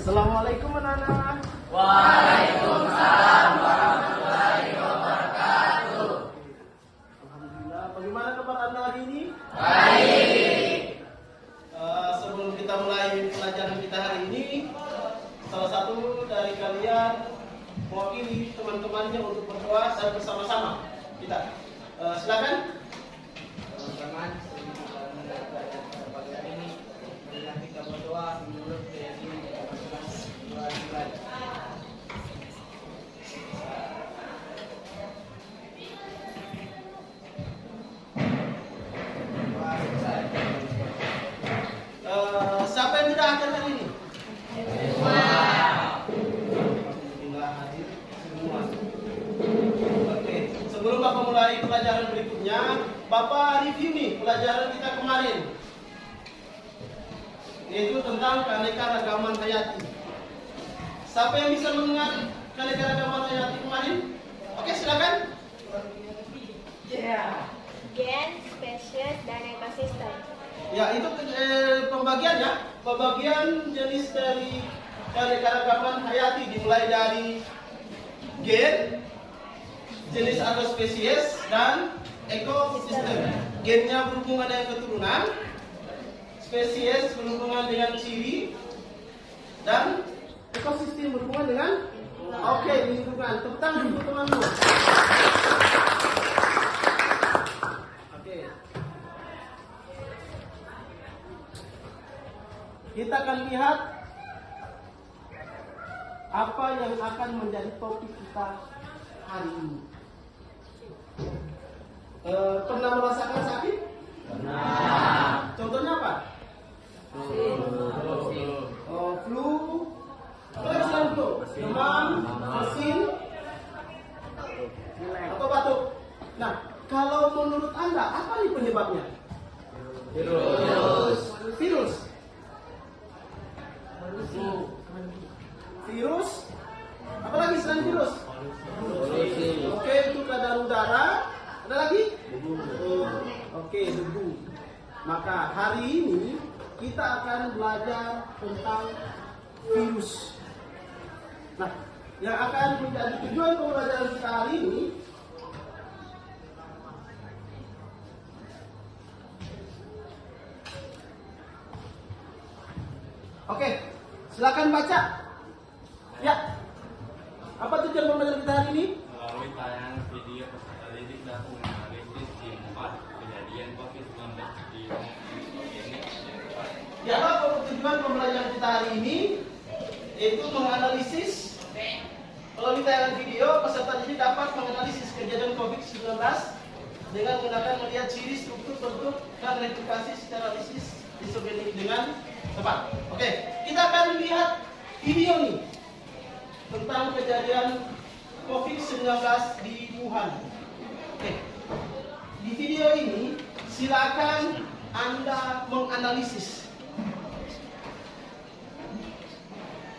Assalamualaikum anak-anak. Waalaikumsalam warahmatullahi wabarakatuh. Alhamdulillah. Bagaimana kabar Anda hari ini? Baik. Sebelum kita mulai pelajaran kita hari ini, salah satu dari kalian mewakili teman-temannya untuk berdoa dan bersama-sama kita. Silakan. Teman-teman, pagi hari ini marilah kita berdoa menurut keyakinan kita masing-masing. Siapa yang tidak hadir hari ini? Alhamdulillah hadir semua. Oke, sebelum Bapak mulai pelajaran berikutnya, Bapak review nih pelajaran kita kemarin, yaitu tentang keanekaragaman hayati. Siapa yang bisa mendengar keanekaragaman hayati kemarin? Oke, silakan. Gen, spesies, dan ekosistem. Ya, itu pembagian ya. Pembagian jenis dari keanekaragaman hayati dimulai dari gen, jenis atau spesies, dan ekosistem. Gennya berhubungan dengan keturunan, spesies berhubungan dengan ciri, dan ekosistem berhubungan dengan lingkungan. Tepuk tangan untuk temanmu. Oke. Kita akan lihat apa yang akan menjadi topik kita hari ini. Pernah merasakan sakit? Pernah. Contohnya apa? Flu. Apa lagi selain flu? Demam, bersin, atau batuk. Nah, kalau menurut Anda apa nih penyebabnya? Virus. Virus. Apa lagi selain virus? Oke, itu kadar udara. Ada lagi? Oke, debu. Maka hari ini kita akan belajar tentang virus. Nah, yang akan menjadi tujuan pembelajaran kita hari ini oke, silakan baca. Ya. Apa tujuan pembelajaran kita hari ini? Melalui tayangan video peserta didik dapat menganalisis dampak kejadian COVID-19 di organik yang tepat. Ya, apa tujuan pembelajaran kita hari ini? Yaitu menganalisis. Melalui tayangan video, peserta didik dapat menganalisis kejadian COVID-19 dengan menggunakan melihat ciri, struktur, bentuk, dan replikasi secara disogenik dengan tepat. Oke, kita akan lihat video nih tentang kejadian COVID-19 di Wuhan. Oke, di video ini silakan Anda menganalisis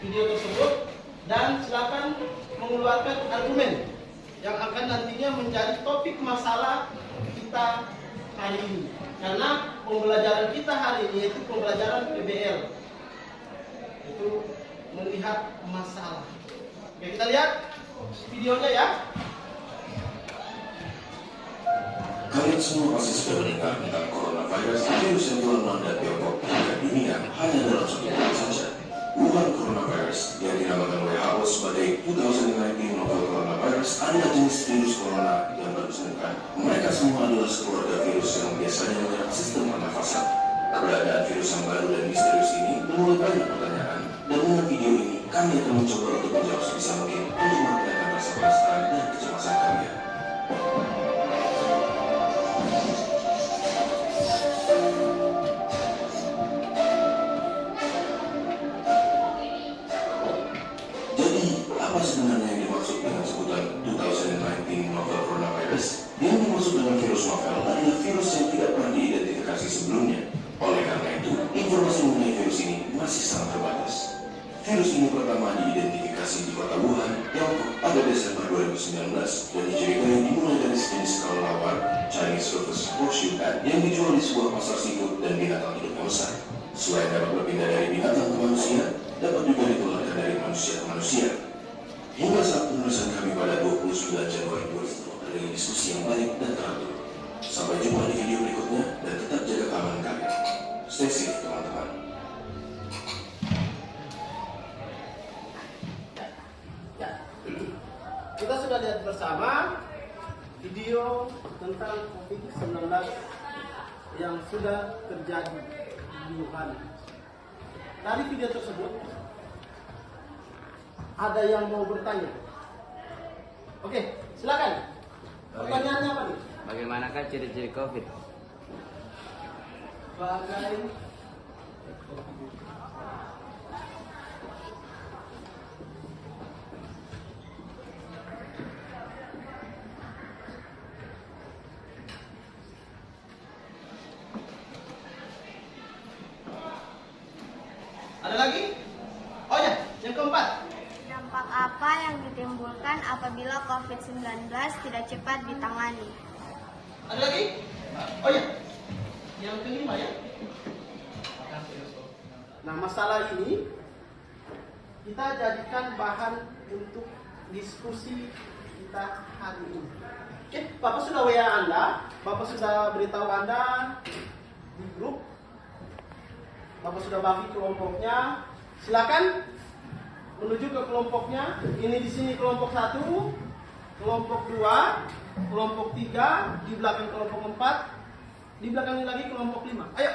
video tersebut dan silakan mengeluarkan argumen yang akan nantinya menjadi topik masalah kita hari ini. Karena pembelajaran kita hari ini yaitu pembelajaran PBL, itu melihat masalah. Oke, kita lihat videonya ya. Kalian semua pasti sudah mendengar tentang coronavirus, virus yang telah melanda Tiongkok hingga dunia hanya dalam satu bulan saja. Wuhan coronavirus yang dinamakan WHO sebagai 2019 novel coronavirus adalah jenis virus corona yang baru ditemukan. Mereka semua adalah sekeluarga virus yang biasanya menyerang sistem pernafasan. Keberadaan virus yang baru dan misterius ini menuai banyak pertanyaan, dan dengan video ini kami akan mencoba untuk menjawab sebisa mungkin untuk meredakan rasa penasaran dan kecemasan kalian. Apa sebenarnya yang dimaksud dengan sebutan 2019 novel coronavirus? Yang dimaksud dengan virus novel adalah virus yang tidak pernah diidentifikasi sebelumnya. Oleh karena itu, informasi mengenai virus ini masih sangat terbatas. Virus ini pertama diidentifikasi di kota Wuhan, Tiongkok pada Desember 2019 dan dicurigai dimulai dari sejenis kelelawar Chinese Rufous Horseshoe Bat yang dijual di sebuah pasar seafood dan binatang hidup yang besar. Selain dapat berpindah dari binatang ke manusia, dapat juga ditular manusia ke manusia. Hingga saat penulisan kami pada 29 Januari 2020 adalah diskusi yang baik dan teratur. Sampai jumpa di video berikutnya dan tetap jaga keamanan kami. Stay safe teman-teman. Kita sudah lihat bersama video tentang COVID-19 yang sudah terjadi di Wuhan. Dari video tersebut, ada yang mau bertanya? Oke, silakan. Pertanyaannya apa nih? Bagaimanakah ciri-ciri COVID? Ada lagi? Oh ya, yang keempat. Dampak apa yang ditimbulkan apabila COVID-19 tidak cepat ditangani? Ada lagi? Oh ya, yang kelima ya. Nah, masalah ini kita jadikan bahan untuk diskusi kita hari ini. Oke, Bapak sudah WA Anda, Bapak sudah beritahu Anda di grup, Bapak sudah bagi kelompoknya. Silakan menuju ke kelompoknya. Ini di sini kelompok 1, kelompok 2, kelompok 3, di belakang kelompok 4, di belakang lagi kelompok 5. Ayo.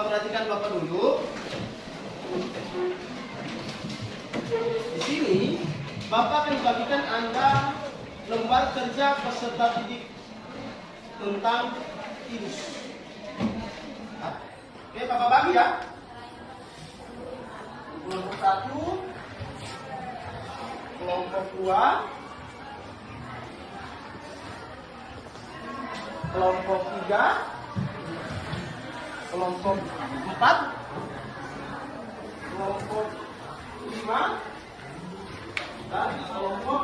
Perhatikan Bapak dulu. Di sini Bapak akan bagikan Anda lembar kerja peserta didik tentang virus. Oke, Bapak bagi ya. Kelompok 1, kelompok 2, kelompok 3, kelompok 4, kelompok 5, dan kelompok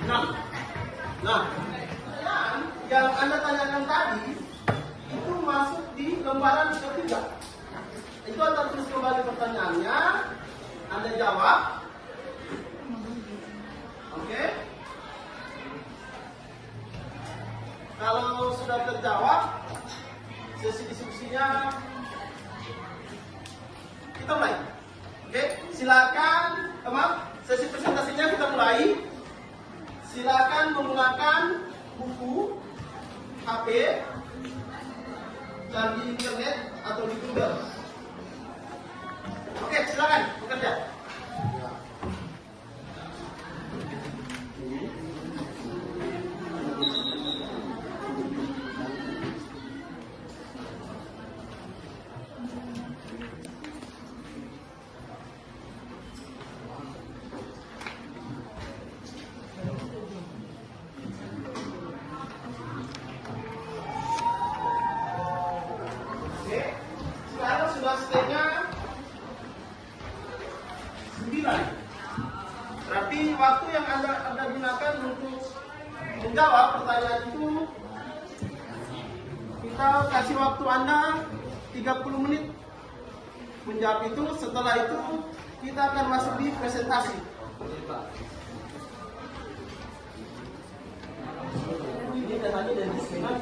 6. Nah, yang Anda tanyakan tadi itu masuk di lembaran ketiga. Itu Anda tulis kembali pertanyaannya, Anda jawab. Oke. Kalau sudah terjawab, sesi diskusinya kita mulai. Oke, silakan, sesi presentasinya kita mulai. Silakan menggunakan buku, HP, dan di internet atau di Google. Oke, silakan bekerja. Sekarang sudah setengah 9. Berarti waktu yang Anda gunakan untuk menjawab pertanyaan itu, kita kasih waktu Anda 30 menit menjawab itu. Setelah itu kita akan masuk di presentasi. Ini datanya dari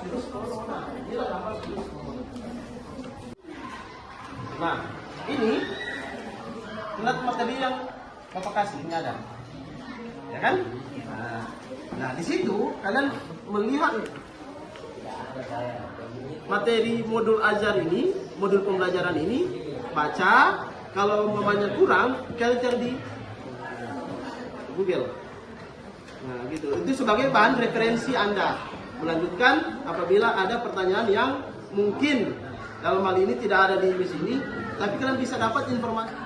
virus corona. Inilah gambar virus corona. Nah, ini ingat materi yang Bapak kasih, ini ada, ya kan? Nah, di situ kalian melihat materi modul ajar ini, modul pembelajaran ini, baca. Kalau umpamanya kurang, kalian cari di Google. Nah, gitu. Itu sebagai bahan referensi Anda melanjutkan apabila ada pertanyaan yang mungkin dalam hal ini tidak ada di sini, tapi kalian bisa dapat informasi.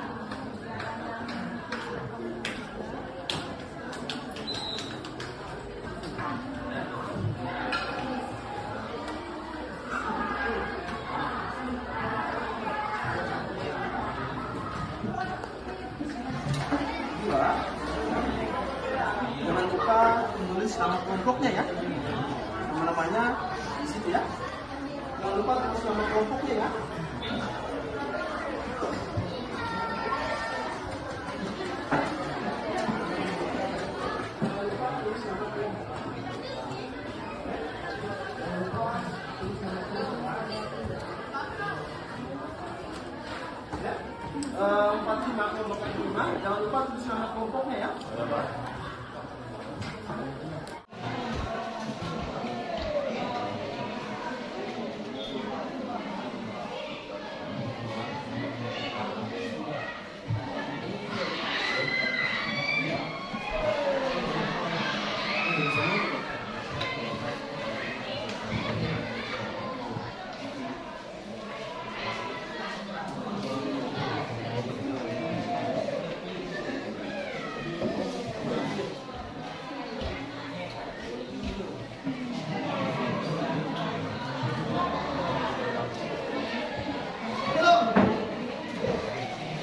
kedua, jangan lupa menulis nama kelompoknya ya. Nama-namanya di situ ya. Jangan lupa tulis nama kelompoknya ya. Empat lima kelompok kelima, jangan lupa tulis nama kelompoknya ya.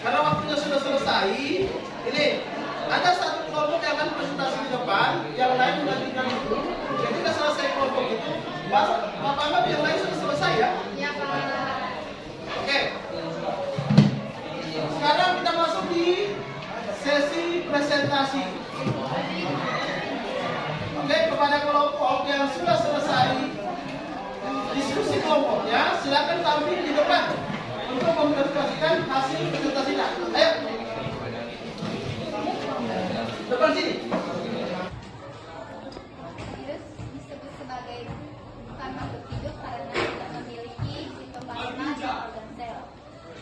Karena waktunya sudah selesai, ini ada satu kelompok yang akan presentasi di depan, yang lain menggantikan itu. Ketika selesai kelompok itu, Bapak anggap yang lain sudah selesai ya? Ya, Pak. Oke. Sekarang kita masuk di sesi presentasi. Oke, kepada kelompok yang sudah selesai diskusi kelompoknya, silakan tampil di depan untuk mempresentasikan hasil presentasinya. Ayo. Depan sini. Virus disebut sebagai bukan makhluk hidup karena tidak memiliki sitoplasma dan organ sel,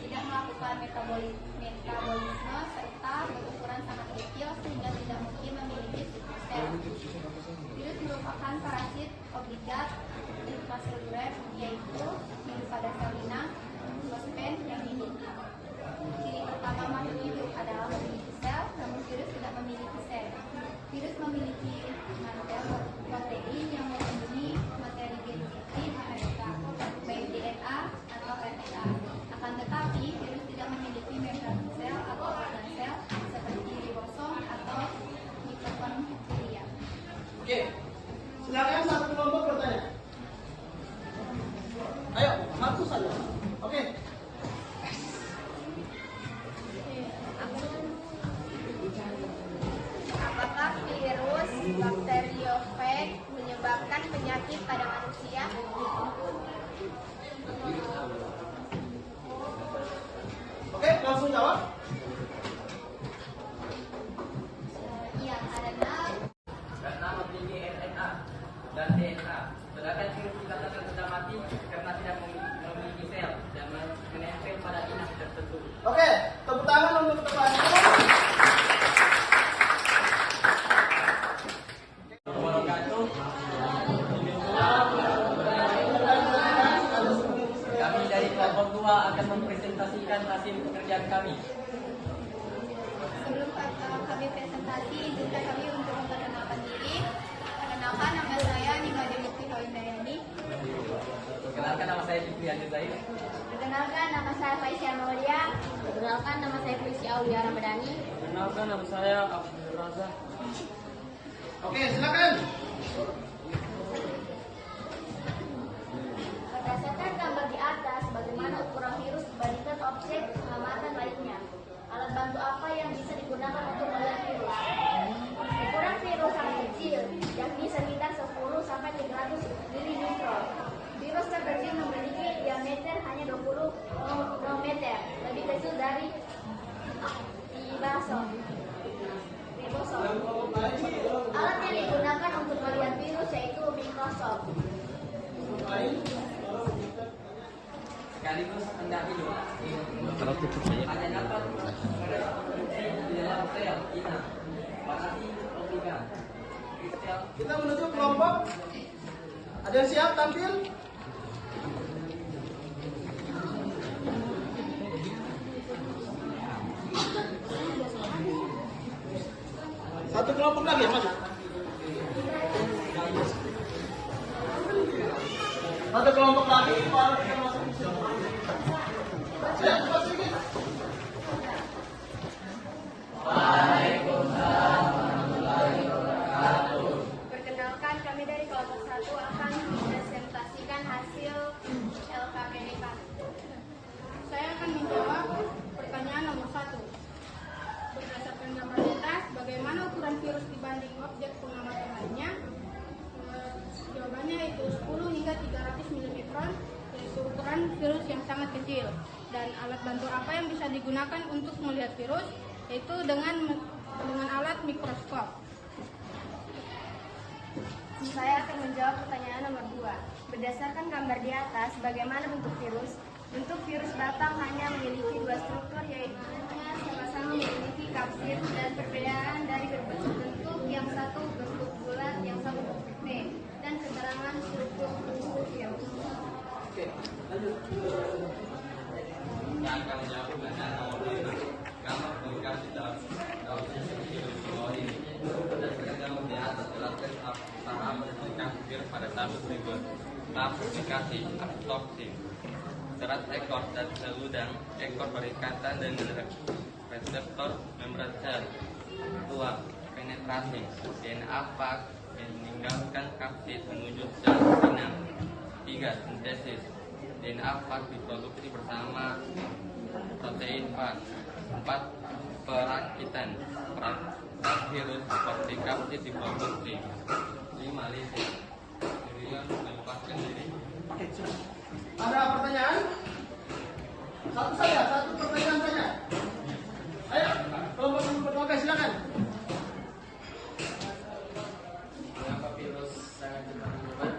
tidak melakukan metabolisme serta berukuran sangat kecil sehingga tidak mungkin memiliki sel. Virus merupakan parasit obligat intraseluler, yaitu hidup pada sel inang, fosfen yang hidup. Ciri pertama makhluk hidup adalah memiliki sel, namun virus tidak memiliki sel. Virus memiliki mantel protein yang melindungi materi genetik mereka, baik DNA atau RNA. Akan tetapi, virus tidak memiliki membran sel atau organ sel seperti ribosom atau mitokondria. Oke. Silakan satu kelompok bertanya. Ayo, satu saja. Oke. Apakah virus bakteriofag menyebabkan penyakit pada manusia? Oke, langsung jawab. Iya, karena Karena memiliki RNA dan DNA. Sedangkan virus dikatakan sudah mati karena tidak memiliki sel dan menempel pada inang tertentu. Oke, tepuk tangan untuk temannya. Kami dari kelompok 2 akan mempresentasikan hasil pekerjaan kami. sebelum kami presentasi, izinkan kami untuk memperkenalkan diri. Perkenalkan, nama saya Nima Demukti Hawindayani. Perkenalkan, nama saya Fikri Zain. Perkenalkan, nama saya Faisyah Maulia. Perkenalkan, nama saya Faisyah Aulia Ramadhani. Perkenalkan, nama saya Abdul Razak. Oke, silakan. Berdasarkan gambar di atas, bagaimana ukuran virus dibandingkan objek pengamatan lainnya? Alat bantu apa yang bisa digunakan untuk melihat virus? Ukuran virus sangat kecil, yakni sekitar 10 sampai 300 milimikron. Virus terkecil memiliki diameter hanya 20 nanometer, lebih kecil dari ribosom. Alat yang digunakan untuk melihat virus yaitu mikroskop. Sekaligus hendak hidup. Hanya dapat bereproduksi di dalam sel inang. Parasit obligat. Kristal Kita menuju kelompok. Ada yang siap tampil? Satu kelompok lagi ya, Mas? Satu kelompok lagi, baru kita masuk ke sini. Ya, cepat sedikit. Waalaikumsalam. berdasarkan gambar di atas, bagaimana ukuran virus dibanding objek pengamatan lainnya? Jawabannya itu 10 hingga 300 mm, yaitu ukuran virus yang sangat kecil. Dan alat bantu apa yang bisa digunakan untuk melihat virus? Yaitu dengan alat mikroskop. Saya akan menjawab pertanyaan nomor 2. Berdasarkan gambar di atas, bagaimana bentuk virus? Bentuk virus batang hanya memiliki dua struktur, yaitu sama-sama memiliki kapsid dan perbedaan dari berbentuk bentuk, yang satu bentuk bulat, yang satu bentuk V, dan keterangan struktur yang Oke, lanjut. Yang akan menjawab pertanyaan nomor 5. Gambar komunikasi dalam virus di bawah ini. Berdasarkan gambar di atas, jelaskan tahap komunikasi virus pada tabel berikut. Tahap komunikasi absorpsi. Serat ekor dan sel udang, ekor berikatan dengan reseptor membran sel. 2. Penetrasi. DNA fag meninggalkan kapsid menuju sel inang. 3. Sintesis. DNA fag diproduksi bersama protein fag. 4. Perakitan. Peran virus seperti kapsid diproduksi. 5. Lisis. Virion melepaskan diri. Oke, ada pertanyaan? Satu saja, satu pertanyaan saja. Ayo, kelompok nomor 12, silakan. Mengapa virus sangat cepat menyebar?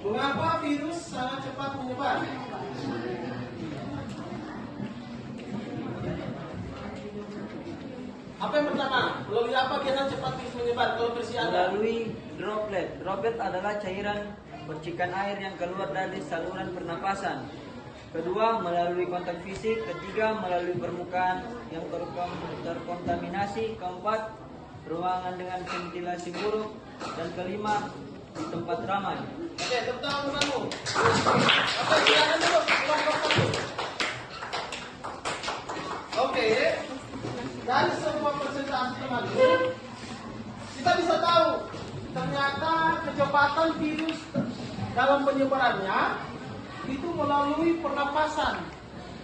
Mengapa virus sangat cepat menyebar? Apa yang pertama? Melalui apa biasa cepat virus menyebar? Kalau versi Anda? Melalui droplet. Droplet adalah cairan percikan air yang keluar dari saluran pernapasan. Kedua, melalui kontak fisik. Ketiga, melalui permukaan yang terkontaminasi. Keempat, ruangan dengan ventilasi buruk. Dan kelima, di tempat ramai. Oke, tepuk tangan kamu. Oke, silakan dulu. Kelompok 1. Oke, dari semua presentasi kemarin, kita bisa tahu ternyata kecepatan virus dalam penyebarannya itu melalui pernapasan,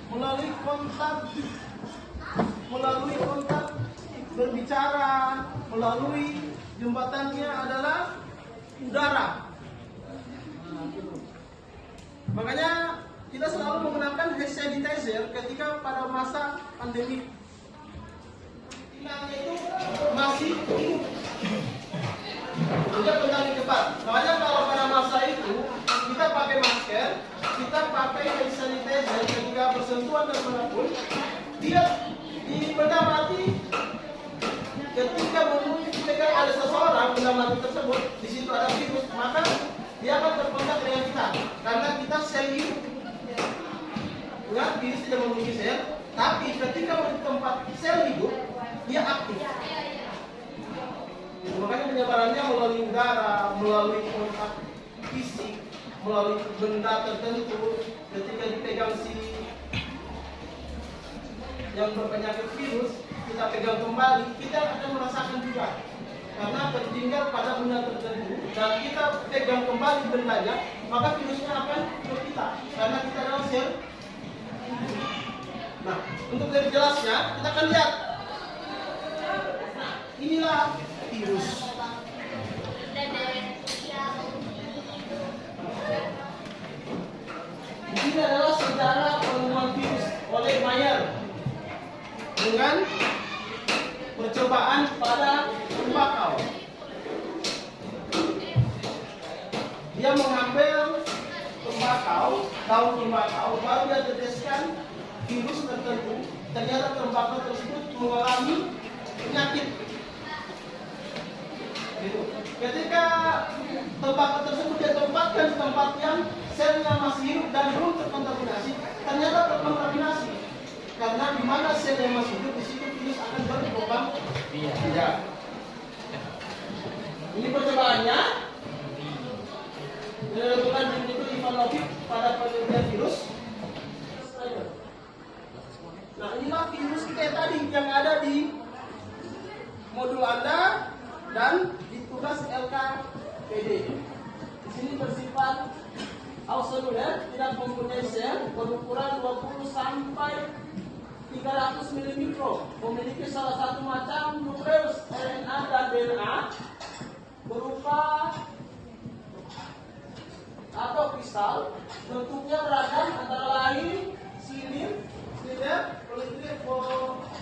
melalui kontak berbicara, melalui jembatannya adalah udara. Makanya kita selalu menggunakan hand sanitizer ketika pada masa pandemi. Inangnya itu masih hidup. Juga tentang cepat. Makanya kalau pada masa itu kita pakai masker, kita pakai hand sanitizer ketika bersentuhan dan manapun, dia di benda mati ketika dipegang oleh seseorang benda mati tersebut, di situ ada virus, maka dia akan terkontak dengan kita karena kita sel hidup. Ingat, virus tidak memiliki sel, tapi ketika di tempat sel hidup, dia aktif. Makanya penyebarannya melalui udara, melalui kontak fisik, melalui benda tertentu. Ketika dipegang si yang berpenyakit virus, kita pegang kembali, kita akan merasakan juga. Karena tertinggal pada benda tertentu dan kita pegang kembali bendanya, maka virusnya akan ke kita. Karena kita adalah sel. Nah, untuk lebih jelasnya, kita akan lihat. Nah, inilah virus. Ini adalah sejarah penemuan virus oleh Mayer dengan percobaan pada tembakau. Dia mengambil tembakau, daun tembakau, baru dia teteskan virus tertentu. Ternyata tembakau tersebut mengalami penyakit. Gitu. Ketika tembakau tersebut ditempatkan di tempat yang selnya masih hidup dan belum terkontaminasi, ternyata terkontaminasi. Karena di mana sel yang masih hidup, di situ virus akan berkembang. Iya. Ini percobaannya. Dilakukan di Ivanovic pada penelitian virus. Nah, inilah virus kita tadi yang ada di modul Anda dan di tugas LKPD. Di sini bersifat auseluler, tidak mempunyai sel, berukuran 20 sampai 300 mm. memiliki salah satu macam nukleus RNA dan DNA berupa atau kristal, bentuknya beragam antara lain silir,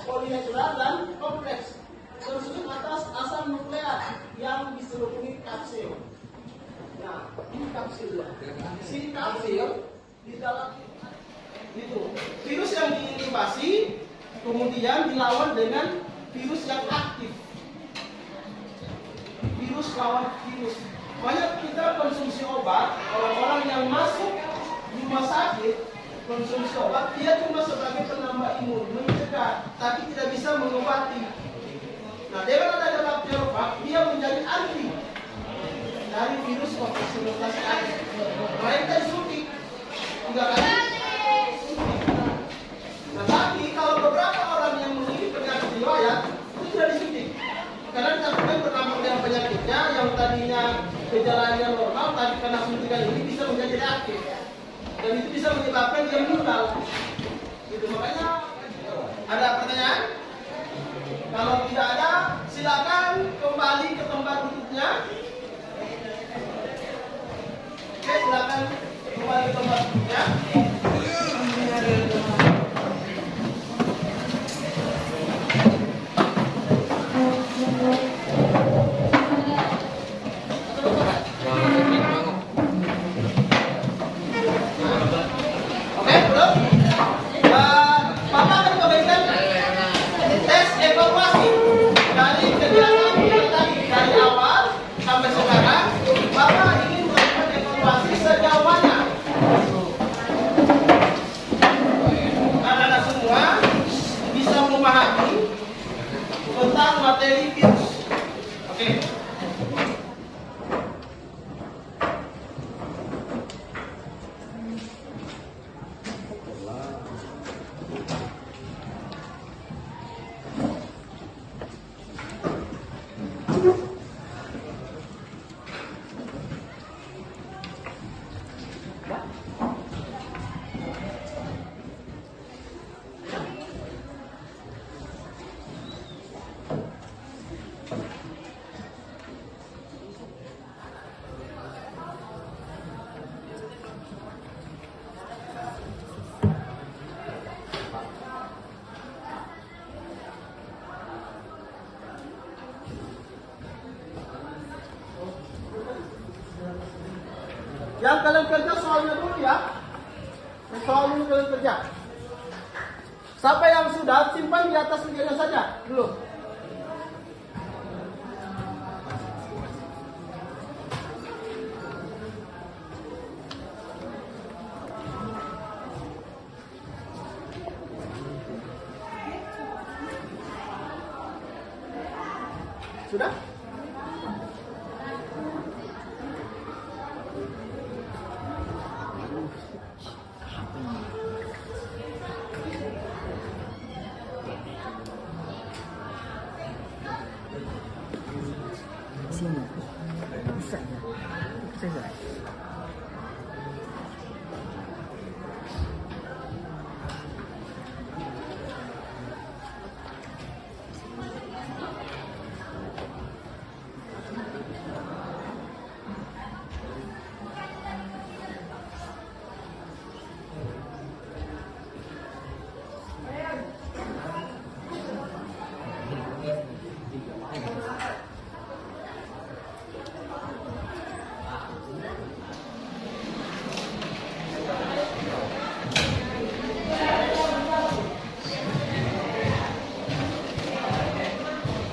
polineural dan kompleks. Tersebut atas asam nukleat yang diselubungi kapsil. Nah, ini kapsil ya. Si kapsil di dalam itu virus yang diinhibisi kemudian dilawan dengan virus yang aktif. Virus lawan virus. Banyak kita konsumsi obat, orang-orang yang masuk di rumah sakit konsumsi obat, dia cuma sebagai penambah imun, mencegah, tapi tidak bisa mengobati. Nah, dengan adanya bacteriophag, dia menjadi anti dari virus COVID-19 aktif. Mereka disuntik 3 kali. Nah, tapi kalau beberapa orang yang memiliki penyakit riwayat itu tidak disuntik. Karena dikatakan bertambah dengan penyakitnya yang tadinya gejalanya normal, tapi karena suntikan ini bisa menjadi reaktif. Dan itu bisa menyebabkan dia meninggal. Gitu, makanya ada pertanyaan? Kalau tidak ada, silakan kembali ke tempat duduknya. Oke, silakan kembali ke tempat duduknya. Tentang materi virus. Oke. Yang kalian kerja soalnya dulu ya. Soal dulu kalian kerja. Siapa yang sudah simpan di atas mejanya saja dulu. Sudah?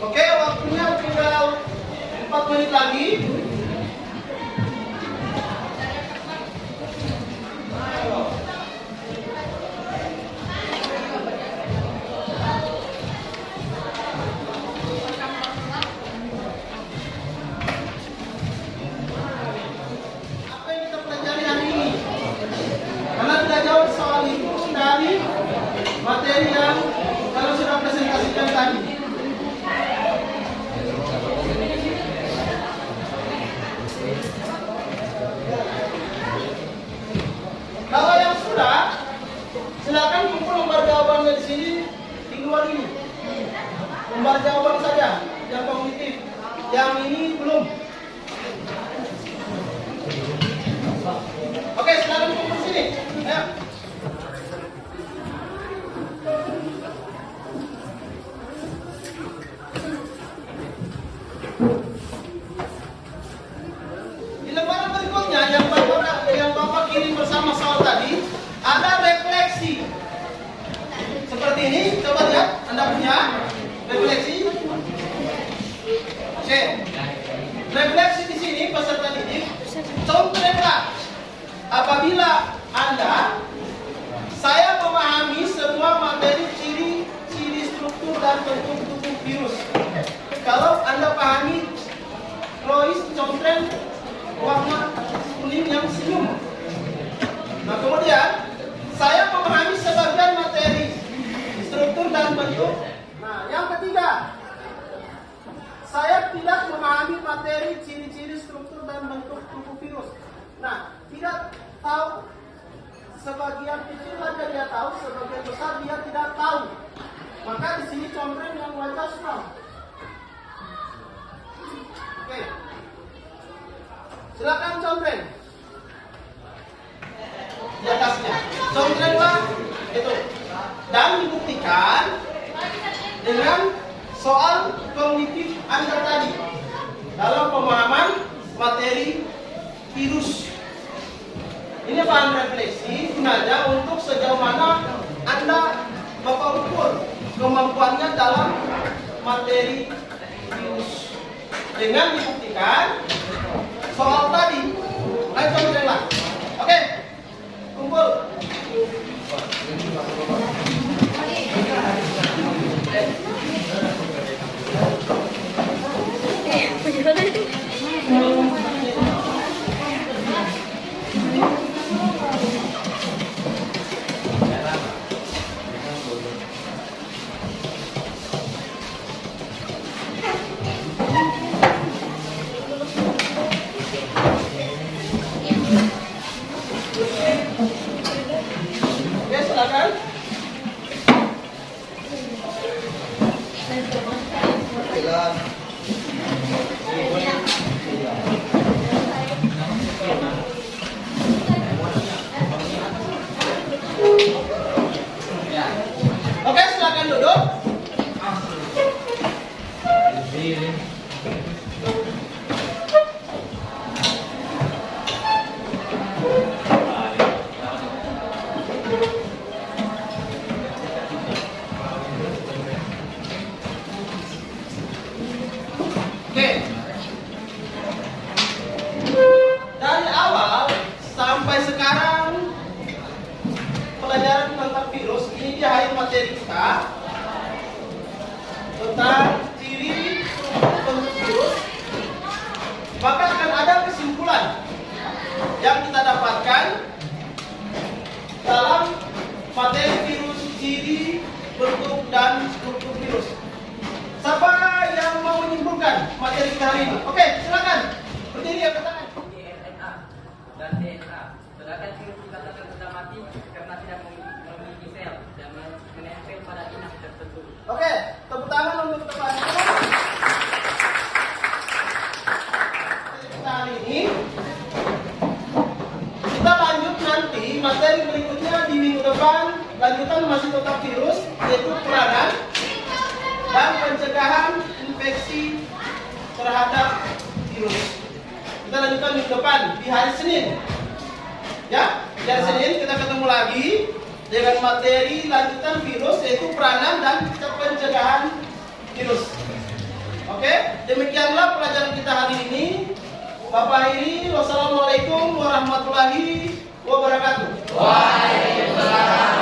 Oke, waktunya tinggal 4 menit lagi. Apa yang kita pelajari hari ini? Karena kita jawab soal itu dari materi yang kalau sudah presentasikan tadi. Lembar jawaban saja yang kognitif. Yang ini belum. Oke, silakan kumpul sini. Ayo. Di lembaran berikutnya yang Bapak kirim bersama soal tadi ada refleksi. Seperti ini, coba lihat, Anda punya refleksi. Oke. Refleksi di sini peserta didik, contohnya apabila saya memahami semua materi ciri struktur dan bentuk tubuh virus. Kalau Anda pahami, Lois contreng warna kuning yang senyum. Nah kemudian saya memahami sebagian materi struktur dan bentuk. Nah yang ketiga, saya tidak memahami materi ciri-ciri struktur dan bentuk tubuh virus. Nah, tidak tahu, sebagian kecil saja dia tahu, sebagian besar dia tidak tahu. Maka di sini contreng yang wajah strong. Oke, silakan contreng di atasnya. Contrenglah itu, dan dibuktikan dengan soal kognitif Anda tadi dalam pemahaman materi virus. Ini bahan refleksi gunanya untuk sejauh mana Anda Bapak ukur kemampuannya dalam materi virus dengan dibuktikan soal tadi. Ayo contohnya. Oke, kumpul. Oke, silakan. Oke, silakan duduk. Oke. Dari awal sampai sekarang pelajaran tentang virus ini di akhir materi kita tentang ciri bentuk virus, maka akan ada kesimpulan yang kita dapatkan dalam materi virus, ciri bentuk dan struktur virus. Siapa yang mau menyimpulkan materi kita hari ini? Oke, silakan. Berdiri angkat tangan. DNA dan DNA. Sedangkan virus dikatakan sudah mati karena tidak memiliki sel dan menempel pada inang tertentu. Oke, tepuk tangan untuk teman. Kita hari ini kita lanjut nanti materi berikutnya di minggu depan. Lanjutan masih tentang virus, yaitu peranan dan pencegahan infeksi terhadap virus. Kita lanjutkan minggu depan di hari Senin. Ya, di hari Senin kita ketemu lagi dengan materi lanjutan virus, yaitu peranan dan pencegahan virus. Oke, demikianlah pelajaran kita hari ini. Bapak ini, wassalamualaikum warahmatullahi wabarakatuh. Waalaikumsalam.